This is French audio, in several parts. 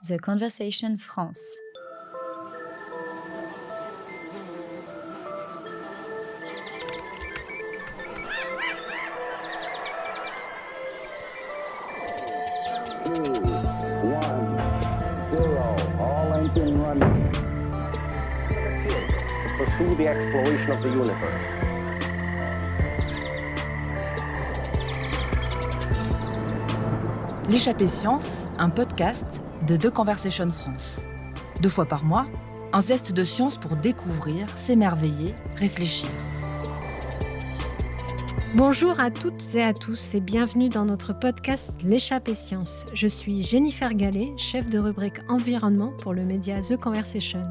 The Conversation France. Pursue the exploration of the universe. L'échappée science, un podcast de The Conversation France. 2 fois par mois, un zeste de science pour découvrir, s'émerveiller, réfléchir. Bonjour à toutes et à tous et bienvenue dans notre podcast L'échappée science. Je suis Jennifer Gallet, chef de rubrique environnement pour le média The Conversation.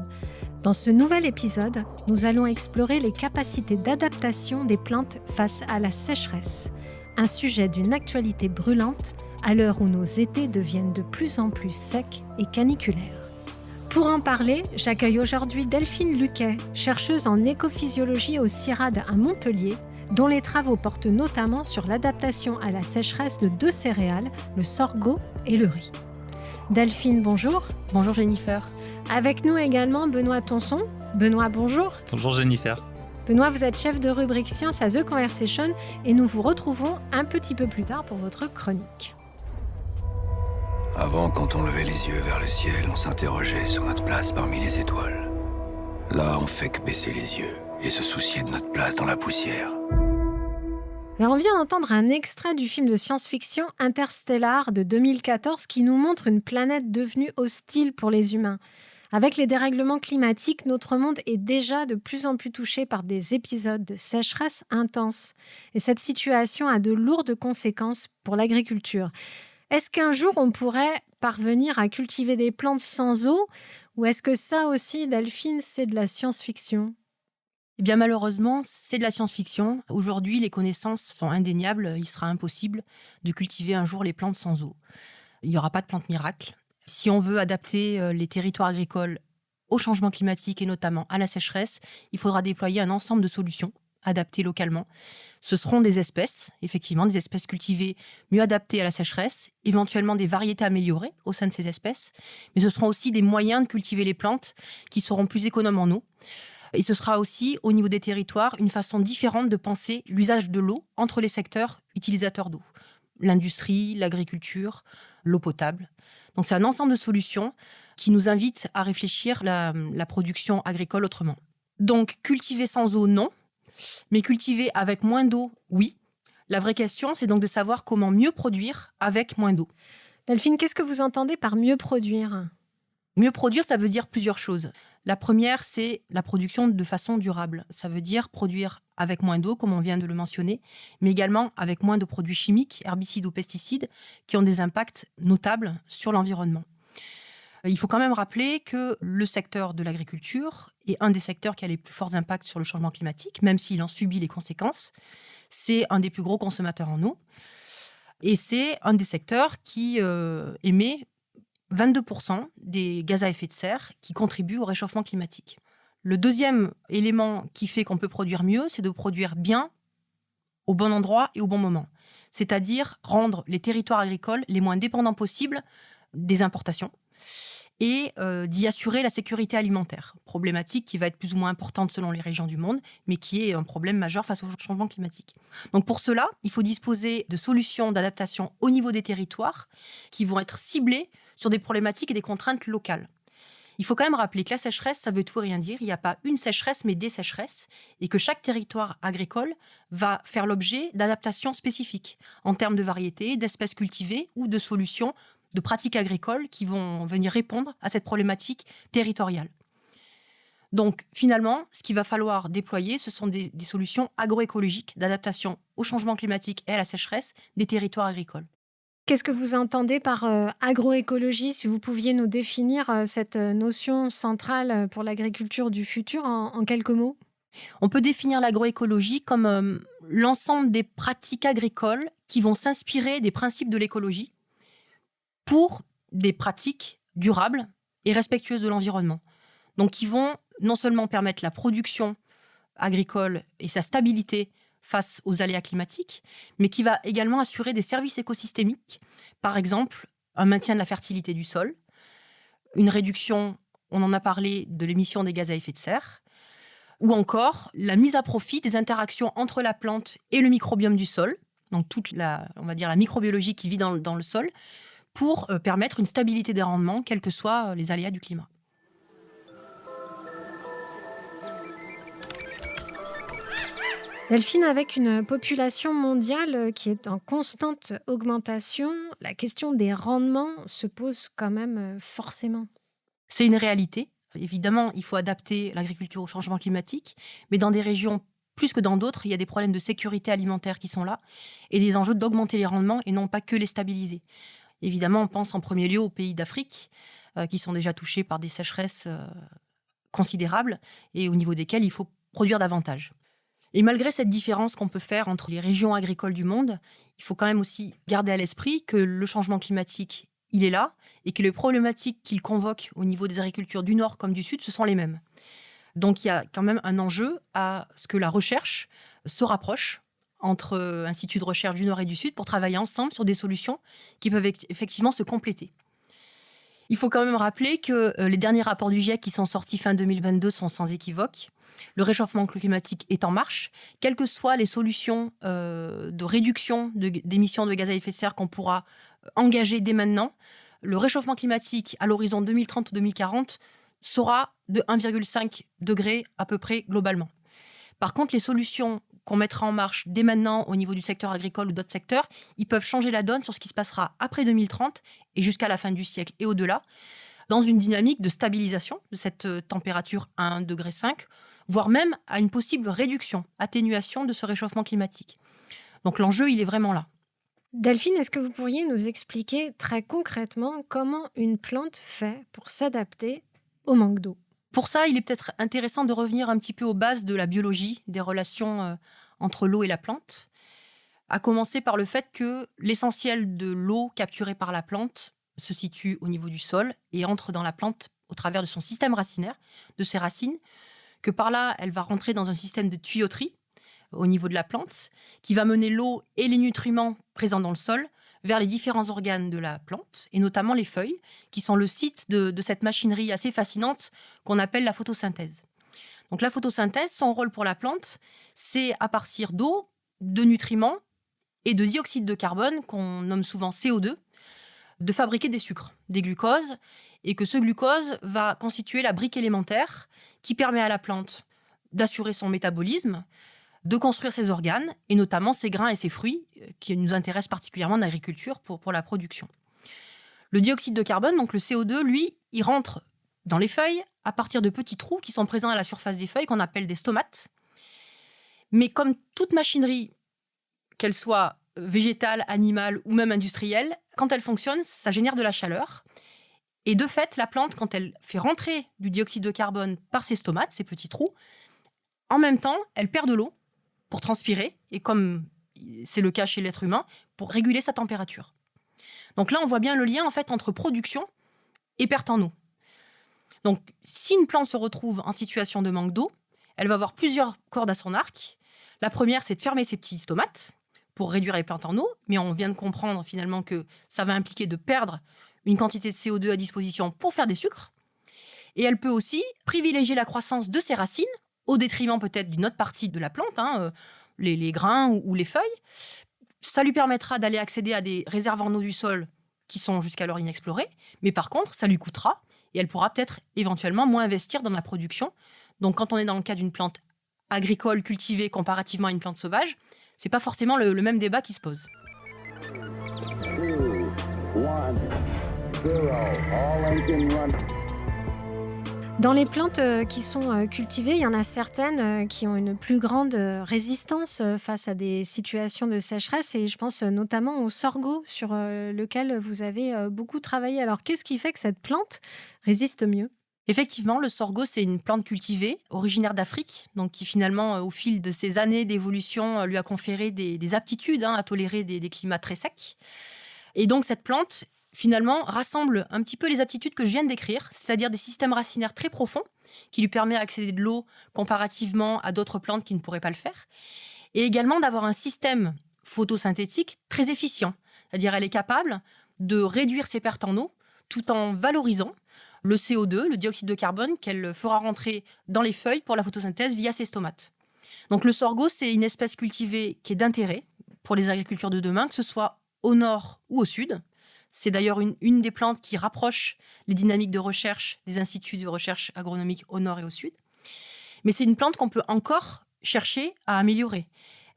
Dans ce nouvel épisode, nous allons explorer les capacités d'adaptation des plantes face à la sécheresse. Un sujet d'une actualité brûlante à l'heure où nos étés deviennent de plus en plus secs et caniculaires. Pour en parler, j'accueille aujourd'hui Delphine Luquet, chercheuse en écophysiologie au CIRAD à Montpellier, dont les travaux portent notamment sur l'adaptation à la sécheresse de 2 céréales, le sorgho et le riz. Delphine, bonjour. Bonjour Jennifer. Avec nous également Benoît Tonson. Benoît, bonjour. Bonjour Jennifer. Benoît, vous êtes chef de rubrique Science à The Conversation et nous vous retrouvons un petit peu plus tard pour votre chronique. Avant, quand on levait les yeux vers le ciel, on s'interrogeait sur notre place parmi les étoiles. Là, on fait que baisser les yeux et se soucier de notre place dans la poussière. Alors on vient d'entendre un extrait du film de science-fiction Interstellar de 2014 qui nous montre une planète devenue hostile pour les humains. Avec les dérèglements climatiques, notre monde est déjà de plus en plus touché par des épisodes de sécheresse intense. Et cette situation a de lourdes conséquences pour l'agriculture. Est-ce qu'un jour on pourrait parvenir à cultiver des plantes sans eau? Ou est-ce que ça aussi, Delphine, c'est de la science-fiction? Eh bien malheureusement, c'est de la science-fiction. Aujourd'hui, les connaissances sont indéniables. Il sera impossible de cultiver un jour les plantes sans eau. Il n'y aura pas de plantes miracles. Si on veut adapter les territoires agricoles au changement climatique et notamment à la sécheresse, il faudra déployer un ensemble de solutions adaptées localement. Ce seront des espèces, effectivement, des espèces cultivées mieux adaptées à la sécheresse, éventuellement des variétés améliorées au sein de ces espèces, mais ce seront aussi des moyens de cultiver les plantes qui seront plus économes en eau. Et ce sera aussi, au niveau des territoires, une façon différente de penser l'usage de l'eau entre les secteurs utilisateurs d'eau. L'industrie, l'agriculture, l'eau potable. Donc c'est un ensemble de solutions qui nous invitent à réfléchir la production agricole autrement. Donc cultiver sans eau, non. Mais cultiver avec moins d'eau, oui. La vraie question, c'est donc de savoir comment mieux produire avec moins d'eau. Delphine, qu'est-ce que vous entendez par mieux produire ? Mieux produire, ça veut dire plusieurs choses. La première, c'est la production de façon durable. Ça veut dire produire avec moins d'eau, comme on vient de le mentionner, mais également avec moins de produits chimiques, herbicides ou pesticides, qui ont des impacts notables sur l'environnement. Il faut quand même rappeler que le secteur de l'agriculture est un des secteurs qui a les plus forts impacts sur le changement climatique, même s'il en subit les conséquences. C'est un des plus gros consommateurs en eau. Et c'est un des secteurs qui émet 22% des gaz à effet de serre qui contribuent au réchauffement climatique. Le deuxième élément qui fait qu'on peut produire mieux, c'est de produire bien, au bon endroit et au bon moment. C'est-à-dire rendre les territoires agricoles les moins dépendants possibles des importations et d'y assurer la sécurité alimentaire. Problématique qui va être plus ou moins importante selon les régions du monde, mais qui est un problème majeur face au changement climatique. Donc pour cela, il faut disposer de solutions d'adaptation au niveau des territoires qui vont être ciblées sur des problématiques et des contraintes locales. Il faut quand même rappeler que la sécheresse, ça veut tout et rien dire. Il n'y a pas une sécheresse, mais des sécheresses, et que chaque territoire agricole va faire l'objet d'adaptations spécifiques en termes de variétés, d'espèces cultivées ou de solutions, de pratiques agricoles qui vont venir répondre à cette problématique territoriale. Donc finalement, ce qu'il va falloir déployer, ce sont des solutions agroécologiques d'adaptation au changement climatique et à la sécheresse des territoires agricoles. Qu'est-ce que vous entendez par agroécologie? Si vous pouviez nous définir cette notion centrale pour l'agriculture du futur en quelques mots. On peut définir l'agroécologie comme l'ensemble des pratiques agricoles qui vont s'inspirer des principes de l'écologie pour des pratiques durables et respectueuses de l'environnement. Donc qui vont non seulement permettre la production agricole et sa stabilité face aux aléas climatiques, mais qui va également assurer des services écosystémiques, par exemple un maintien de la fertilité du sol, une réduction, on en a parlé, de l'émission des gaz à effet de serre, ou encore la mise à profit des interactions entre la plante et le microbiome du sol, donc toute la microbiologie qui vit dans le sol, pour permettre une stabilité des rendements, quels que soient les aléas du climat. Delphine, avec une population mondiale qui est en constante augmentation, la question des rendements se pose quand même forcément. C'est une réalité. Évidemment, il faut adapter l'agriculture au changement climatique, mais dans des régions plus que dans d'autres, il y a des problèmes de sécurité alimentaire qui sont là et des enjeux d'augmenter les rendements et non pas que les stabiliser. Évidemment, on pense en premier lieu aux pays d'Afrique qui sont déjà touchés par des sécheresses considérables et au niveau desquelles il faut produire davantage. Et malgré cette différence qu'on peut faire entre les régions agricoles du monde, il faut quand même aussi garder à l'esprit que le changement climatique, il est là et que les problématiques qu'il convoque au niveau des agricultures du Nord comme du Sud, ce sont les mêmes. Donc il y a quand même un enjeu à ce que la recherche se rapproche entre instituts de recherche du Nord et du Sud pour travailler ensemble sur des solutions qui peuvent effectivement se compléter. Il faut quand même rappeler que les derniers rapports du GIEC qui sont sortis fin 2022 sont sans équivoque. Le réchauffement climatique est en marche. Quelles que soient les solutions de réduction d'émissions de gaz à effet de serre qu'on pourra engager dès maintenant, le réchauffement climatique à l'horizon 2030-2040 sera de 1,5 degré à peu près globalement. Par contre, les solutions qu'on mettra en marche dès maintenant au niveau du secteur agricole ou d'autres secteurs, ils peuvent changer la donne sur ce qui se passera après 2030 et jusqu'à la fin du siècle et au-delà, dans une dynamique de stabilisation de cette température à 1,5 degré, voire même à une possible réduction, atténuation de ce réchauffement climatique. Donc l'enjeu, il est vraiment là. Delphine, est-ce que vous pourriez nous expliquer très concrètement comment une plante fait pour s'adapter au manque d'eau ? Pour ça, il est peut-être intéressant de revenir un petit peu aux bases de la biologie, des relations entre l'eau et la plante, à commencer par le fait que l'essentiel de l'eau capturée par la plante se situe au niveau du sol et entre dans la plante au travers de son système racinaire, de ses racines, que par là, elle va rentrer dans un système de tuyauterie au niveau de la plante, qui va mener l'eau et les nutriments présents dans le sol vers les différents organes de la plante, et notamment les feuilles, qui sont le site de cette machinerie assez fascinante qu'on appelle la photosynthèse. Donc la photosynthèse, son rôle pour la plante, c'est à partir d'eau, de nutriments et de dioxyde de carbone, qu'on nomme souvent CO2, de fabriquer des sucres, des glucoses, et que ce glucose va constituer la brique élémentaire qui permet à la plante d'assurer son métabolisme, de construire ses organes, et notamment ses grains et ses fruits, qui nous intéressent particulièrement en agriculture pour la production. Le dioxyde de carbone, donc le CO2, lui, il rentre dans les feuilles à partir de petits trous qui sont présents à la surface des feuilles, qu'on appelle des stomates. Mais comme toute machinerie, qu'elle soit végétale, animale ou même industrielle, quand elle fonctionne, ça génère de la chaleur. Et de fait, la plante, quand elle fait rentrer du dioxyde de carbone par ses stomates, ces petits trous, en même temps, elle perd de l'eau pour transpirer, et comme c'est le cas chez l'être humain, pour réguler sa température. Donc là, on voit bien le lien en fait entre production et perte en eau. Donc, si une plante se retrouve en situation de manque d'eau, elle va avoir plusieurs cordes à son arc. La première, c'est de fermer ses petits stomates pour réduire les pertes en eau, mais on vient de comprendre finalement que ça va impliquer de perdre une quantité de CO2 à disposition pour faire des sucres. Et elle peut aussi privilégier la croissance de ses racines au détriment peut-être d'une autre partie de la plante, les grains ou les feuilles. Ça lui permettra d'aller accéder à des réserves en eau du sol qui sont jusqu'alors inexplorées, mais par contre, ça lui coûtera et elle pourra peut-être éventuellement moins investir dans la production. Donc quand on est dans le cas d'une plante agricole cultivée comparativement à une plante sauvage, c'est pas forcément le même débat qui se pose. 2, 1, 0, all engine run. Dans les plantes qui sont cultivées, il y en a certaines qui ont une plus grande résistance face à des situations de sécheresse, et je pense notamment au sorgho sur lequel vous avez beaucoup travaillé. Alors qu'est-ce qui fait que cette plante résiste mieux ? Effectivement, le sorgho, c'est une plante cultivée, originaire d'Afrique, donc qui finalement, au fil de ces années d'évolution, lui a conféré des aptitudes à tolérer des climats très secs. Et donc cette plante, finalement, rassemble un petit peu les aptitudes que je viens de décrire, c'est-à-dire des systèmes racinaires très profonds, qui lui permettent d'accéder de l'eau comparativement à d'autres plantes qui ne pourraient pas le faire, et également d'avoir un système photosynthétique très efficient, c'est-à-dire elle est capable de réduire ses pertes en eau tout en valorisant le CO2, le dioxyde de carbone, qu'elle fera rentrer dans les feuilles pour la photosynthèse via ses stomates. Donc le sorgho, c'est une espèce cultivée qui est d'intérêt pour les agricultures de demain, que ce soit au nord ou au sud. C'est d'ailleurs une des plantes qui rapproche les dynamiques de recherche des instituts de recherche agronomique au nord et au sud. Mais c'est une plante qu'on peut encore chercher à améliorer.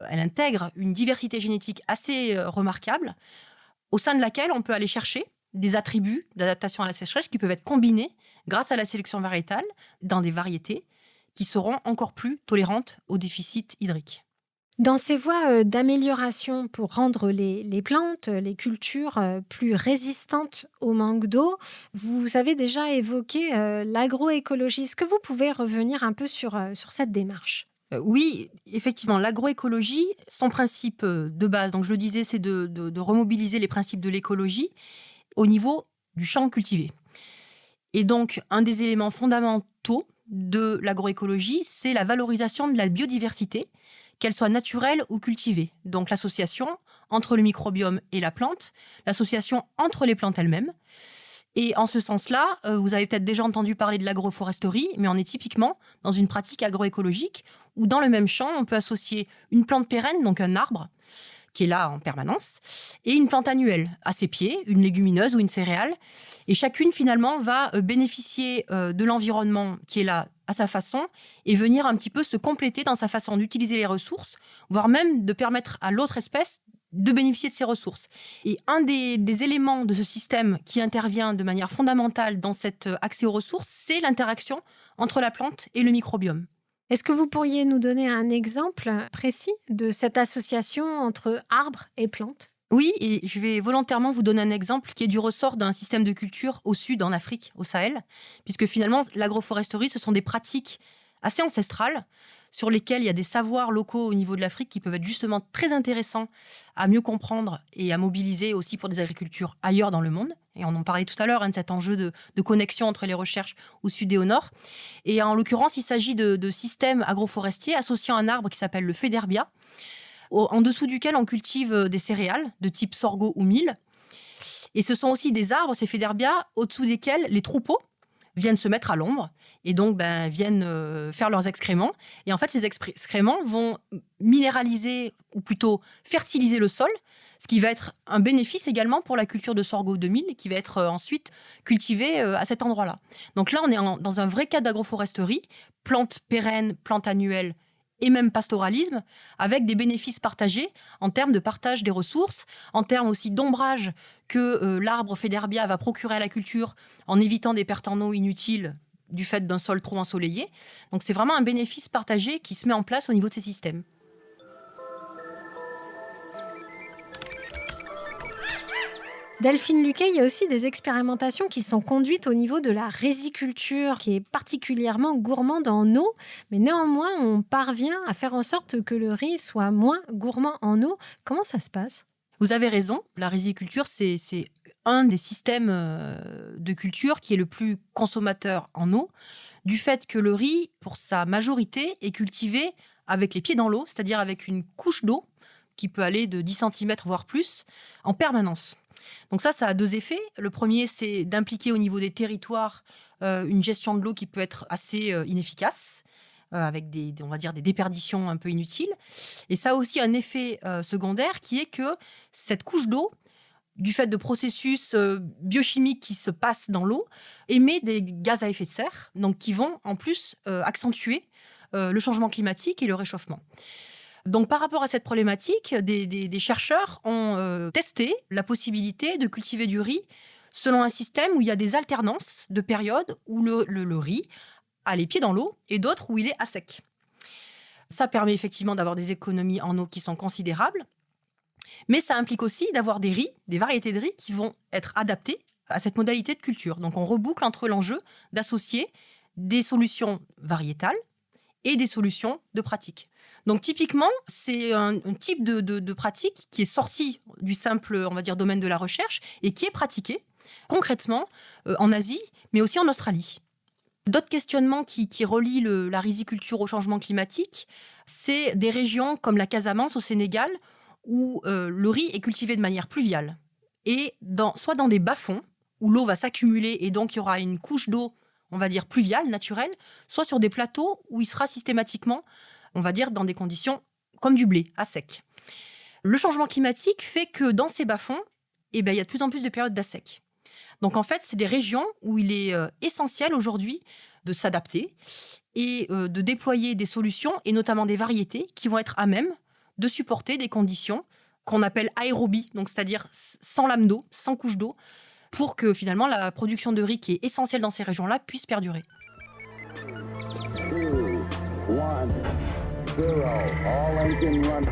Elle intègre une diversité génétique assez remarquable, au sein de laquelle on peut aller chercher des attributs d'adaptation à la sécheresse qui peuvent être combinés grâce à la sélection variétale dans des variétés qui seront encore plus tolérantes au déficit hydrique. Dans ces voies d'amélioration pour rendre les plantes, les cultures plus résistantes au manque d'eau, vous avez déjà évoqué l'agroécologie. Est-ce que vous pouvez revenir un peu sur cette démarche ? Oui, effectivement, l'agroécologie, son principe de base, donc je le disais, c'est de remobiliser les principes de l'écologie au niveau du champ cultivé. Et donc, un des éléments fondamentaux de l'agroécologie, c'est la valorisation de la biodiversité, qu'elle soit naturelle ou cultivée. Donc l'association entre le microbiome et la plante, l'association entre les plantes elles-mêmes. Et en ce sens-là, vous avez peut-être déjà entendu parler de l'agroforesterie, mais on est typiquement dans une pratique agroécologique où dans le même champ, on peut associer une plante pérenne, donc un arbre, qui est là en permanence, et une plante annuelle à ses pieds, une légumineuse ou une céréale. Et chacune, finalement, va bénéficier de l'environnement qui est là à sa façon et venir un petit peu se compléter dans sa façon d'utiliser les ressources, voire même de permettre à l'autre espèce de bénéficier de ces ressources. Et un des éléments de ce système qui intervient de manière fondamentale dans cet accès aux ressources, c'est l'interaction entre la plante et le microbiome. Est-ce que vous pourriez nous donner un exemple précis de cette association entre arbres et plantes ? Oui, et je vais volontairement vous donner un exemple qui est du ressort d'un système de culture au sud, en Afrique, au Sahel, puisque finalement, l'agroforesterie, ce sont des pratiques assez ancestrales sur lesquelles il y a des savoirs locaux au niveau de l'Afrique qui peuvent être justement très intéressants à mieux comprendre et à mobiliser aussi pour des agricultures ailleurs dans le monde. Et on en parlait tout à l'heure, de cet enjeu de connexion entre les recherches au sud et au nord. Et en l'occurrence, il s'agit de systèmes agroforestiers associant un arbre qui s'appelle le féderbia, en dessous duquel on cultive des céréales de type sorgho ou mil. Et ce sont aussi des arbres, ces féderbias, au-dessous desquels les troupeaux viennent se mettre à l'ombre et donc viennent faire leurs excréments. Et en fait, ces excréments vont minéraliser ou plutôt fertiliser le sol, ce qui va être un bénéfice également pour la culture de sorgho de mil qui va être ensuite cultivée à cet endroit-là. Donc là, on est dans un vrai cas d'agroforesterie, plantes pérennes, plantes annuelles et même pastoralisme, avec des bénéfices partagés en termes de partage des ressources, en termes aussi d'ombrage que l'arbre féderbia va procurer à la culture en évitant des pertes en eau inutiles du fait d'un sol trop ensoleillé. Donc c'est vraiment un bénéfice partagé qui se met en place au niveau de ces systèmes. Delphine Luquet, il y a aussi des expérimentations qui sont conduites au niveau de la riziculture, qui est particulièrement gourmande en eau, mais néanmoins, on parvient à faire en sorte que le riz soit moins gourmand en eau. Comment ça se passe ? Vous avez raison, la riziculture, c'est un des systèmes de culture qui est le plus consommateur en eau, du fait que le riz, pour sa majorité, est cultivé avec les pieds dans l'eau, c'est-à-dire avec une couche d'eau qui peut aller de 10 cm voire plus, en permanence. Donc ça a deux effets. Le premier, c'est d'impliquer au niveau des territoires une gestion de l'eau qui peut être assez inefficace, avec des déperditions un peu inutiles. Et ça a aussi un effet secondaire qui est que cette couche d'eau, du fait de processus biochimiques qui se passent dans l'eau, émet des gaz à effet de serre, donc qui vont en plus accentuer le changement climatique et le réchauffement. Donc, par rapport à cette problématique, des chercheurs ont testé la possibilité de cultiver du riz selon un système où il y a des alternances de périodes où le riz a les pieds dans l'eau et d'autres où il est à sec. Ça permet effectivement d'avoir des économies en eau qui sont considérables, mais ça implique aussi d'avoir des variétés de riz qui vont être adaptées à cette modalité de culture. Donc, on reboucle entre l'enjeu d'associer des solutions variétales et des solutions de pratique. Donc typiquement, c'est un type de pratique qui est sorti du simple, on va dire, domaine de la recherche et qui est pratiqué concrètement en Asie, mais aussi en Australie. D'autres questionnements qui relient la riziculture au changement climatique, c'est des régions comme la Casamance au Sénégal où le riz est cultivé de manière pluviale et soit dans des bas-fonds où l'eau va s'accumuler et donc il y aura une couche d'eau, on va dire pluviale, naturelle, soit sur des plateaux où il sera systématiquement, on va dire, dans des conditions comme du blé, à sec. Le changement climatique fait que dans ces bas-fonds, il y a de plus en plus de périodes d'assec. Donc en fait, c'est des régions où il est essentiel aujourd'hui de s'adapter et de déployer des solutions, et notamment des variétés, qui vont être à même de supporter des conditions qu'on appelle aérobie, donc c'est-à-dire sans lame d'eau, sans couche d'eau, pour que finalement la production de riz qui est essentielle dans ces régions-là puisse perdurer. 2, 1, 0, all engine running.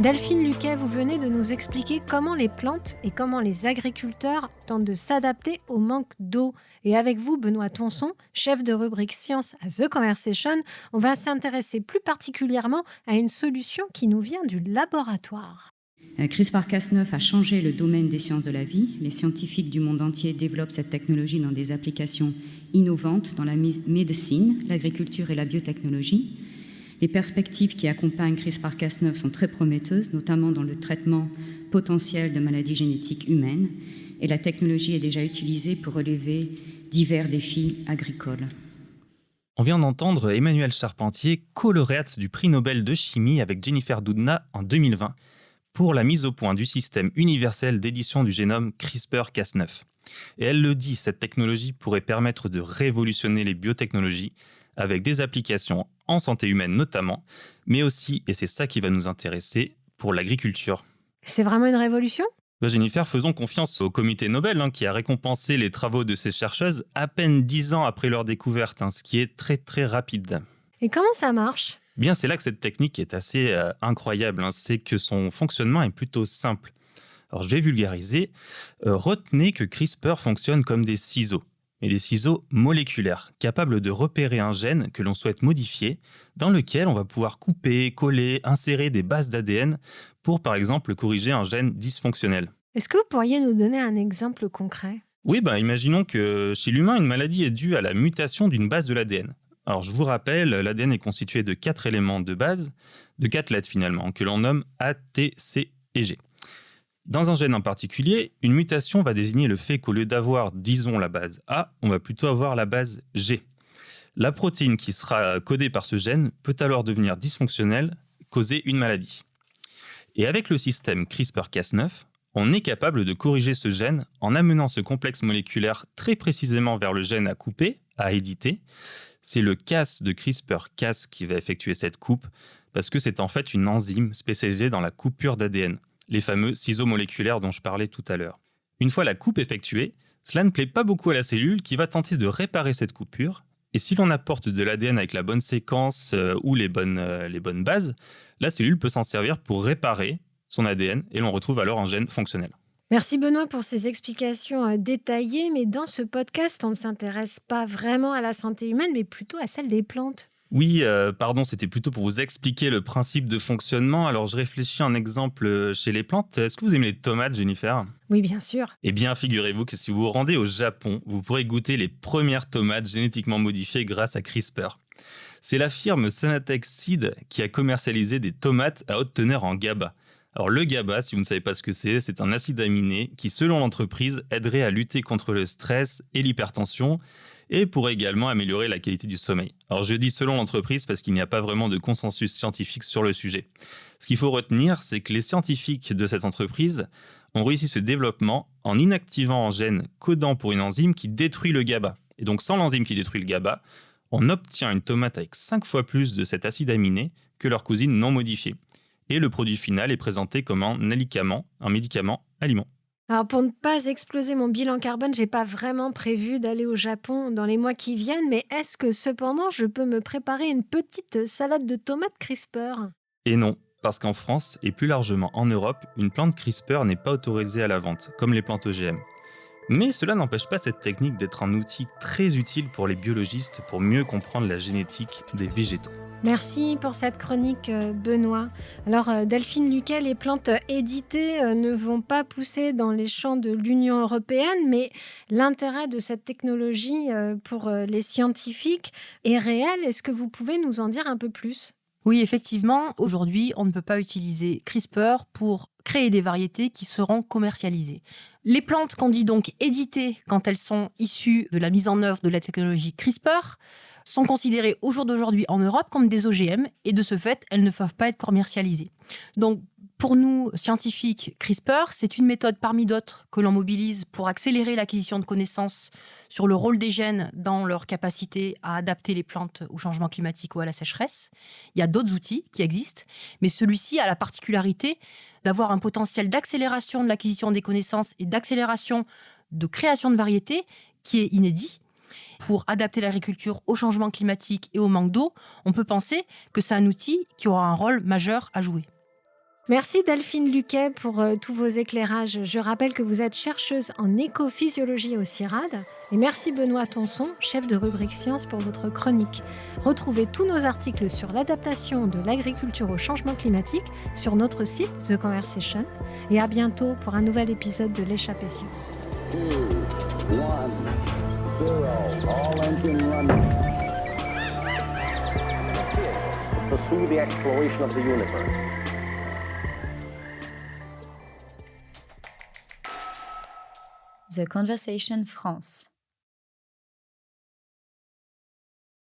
Delphine Luquet, vous venez de nous expliquer comment les plantes et comment les agriculteurs tentent de s'adapter au manque d'eau. Et avec vous, Benoît Tonson, chef de rubrique Science à The Conversation, on va s'intéresser plus particulièrement à une solution qui nous vient du laboratoire. CRISPR-Cas9 a changé le domaine des sciences de la vie. Les scientifiques du monde entier développent cette technologie dans des applications innovantes dans la médecine, l'agriculture et la biotechnologie. Les perspectives qui accompagnent CRISPR-Cas9 sont très prometteuses, notamment dans le traitement potentiel de maladies génétiques humaines. Et la technologie est déjà utilisée pour relever divers défis agricoles. On vient d'entendre Emmanuelle Charpentier, co-lauréate du prix Nobel de chimie avec Jennifer Doudna en 2020, pour la mise au point du système universel d'édition du génome CRISPR-Cas9. Et elle le dit, cette technologie pourrait permettre de révolutionner les biotechnologies avec des applications en santé humaine notamment, mais aussi, et c'est ça qui va nous intéresser, pour l'agriculture. C'est vraiment une révolution ? Jennifer, faisons confiance au comité Nobel qui a récompensé les travaux de ces chercheuses à peine 10 ans après leur découverte, ce qui est très très rapide. Et comment ça marche ? Bien, c'est là que cette technique est assez incroyable, c'est que son fonctionnement est plutôt simple. Alors je vais vulgariser. Retenez que CRISPR fonctionne comme des ciseaux, mais des ciseaux moléculaires, capables de repérer un gène que l'on souhaite modifier, dans lequel on va pouvoir couper, coller, insérer des bases d'ADN pour par exemple corriger un gène dysfonctionnel. Est-ce que vous pourriez nous donner un exemple concret ? Oui, imaginons que chez l'humain, une maladie est due à la mutation d'une base de l'ADN. Alors, je vous rappelle, l'ADN est constitué de 4 éléments de base, de 4 lettres finalement, que l'on nomme A, T, C et G. Dans un gène en particulier, une mutation va désigner le fait qu'au lieu d'avoir, disons, la base A, on va plutôt avoir la base G. La protéine qui sera codée par ce gène peut alors devenir dysfonctionnelle, causer une maladie. Et avec le système CRISPR-Cas9, on est capable de corriger ce gène en amenant ce complexe moléculaire très précisément vers le gène à couper, à éditer. C'est le Cas de CRISPR-Cas qui va effectuer cette coupe, parce que c'est en fait une enzyme spécialisée dans la coupure d'ADN, les fameux ciseaux moléculaires dont je parlais tout à l'heure. Une fois la coupe effectuée, cela ne plaît pas beaucoup à la cellule qui va tenter de réparer cette coupure, et si l'on apporte de l'ADN avec la bonne séquence ou les bonnes bases, la cellule peut s'en servir pour réparer son ADN et l'on retrouve alors un gène fonctionnel. Merci Benoît pour ces explications détaillées, mais dans ce podcast, on ne s'intéresse pas vraiment à la santé humaine, mais plutôt à celle des plantes. Oui, c'était plutôt pour vous expliquer le principe de fonctionnement. Alors, je réfléchis à un exemple chez les plantes. Est-ce que vous aimez les tomates, Jennifer ? Oui, bien sûr. Eh bien, figurez-vous que si vous vous rendez au Japon, vous pourrez goûter les premières tomates génétiquement modifiées grâce à CRISPR. C'est la firme Sanatec Seed qui a commercialisé des tomates à haute teneur en GABA. Alors le GABA, si vous ne savez pas ce que c'est un acide aminé qui, selon l'entreprise, aiderait à lutter contre le stress et l'hypertension et pourrait également améliorer la qualité du sommeil. Alors je dis selon l'entreprise parce qu'il n'y a pas vraiment de consensus scientifique sur le sujet. Ce qu'il faut retenir, c'est que les scientifiques de cette entreprise ont réussi ce développement en inactivant un gène codant pour une enzyme qui détruit le GABA. Et donc sans l'enzyme qui détruit le GABA, on obtient une tomate avec 5 fois plus de cet acide aminé que leur cousine non modifiée. Et le produit final est présenté comme un médicament aliment. Alors pour ne pas exploser mon bilan carbone, j'ai pas vraiment prévu d'aller au Japon dans les mois qui viennent, mais est-ce que cependant je peux me préparer une petite salade de tomates CRISPR ? Et non, parce qu'en France et plus largement en Europe, une plante CRISPR n'est pas autorisée à la vente, comme les plantes OGM. Mais cela n'empêche pas cette technique d'être un outil très utile pour les biologistes pour mieux comprendre la génétique des végétaux. Merci pour cette chronique, Benoît. Alors, Delphine Luquet, les plantes éditées ne vont pas pousser dans les champs de l'Union européenne, mais l'intérêt de cette technologie pour les scientifiques est réel. Est-ce que vous pouvez nous en dire un peu plus ? Oui, effectivement, aujourd'hui, on ne peut pas utiliser CRISPR pour créer des variétés qui seront commercialisées. Les plantes qu'on dit donc éditées quand elles sont issues de la mise en œuvre de la technologie CRISPR sont considérées au jour d'aujourd'hui en Europe comme des OGM et de ce fait, elles ne peuvent pas être commercialisées. Donc, pour nous, scientifiques, CRISPR, c'est une méthode parmi d'autres que l'on mobilise pour accélérer l'acquisition de connaissances sur le rôle des gènes dans leur capacité à adapter les plantes au changement climatique ou à la sécheresse. Il y a d'autres outils qui existent, mais celui-ci a la particularité d'avoir un potentiel d'accélération de l'acquisition des connaissances et d'accélération de création de variétés qui est inédit. Pour adapter l'agriculture au changement climatique et au manque d'eau, on peut penser que c'est un outil qui aura un rôle majeur à jouer. Merci Delphine Luquet pour tous vos éclairages. Je rappelle que vous êtes chercheuse en écophysiologie au CIRAD. Et merci Benoît Tonson, chef de rubrique Sciences, pour votre chronique. Retrouvez tous nos articles sur l'adaptation de l'agriculture au changement climatique sur notre site The Conversation. Et à bientôt pour un nouvel épisode de l'Échappée Sciences. 2, 1, 0, all engine running. Pursue the exploration of the universe. The Conversation France.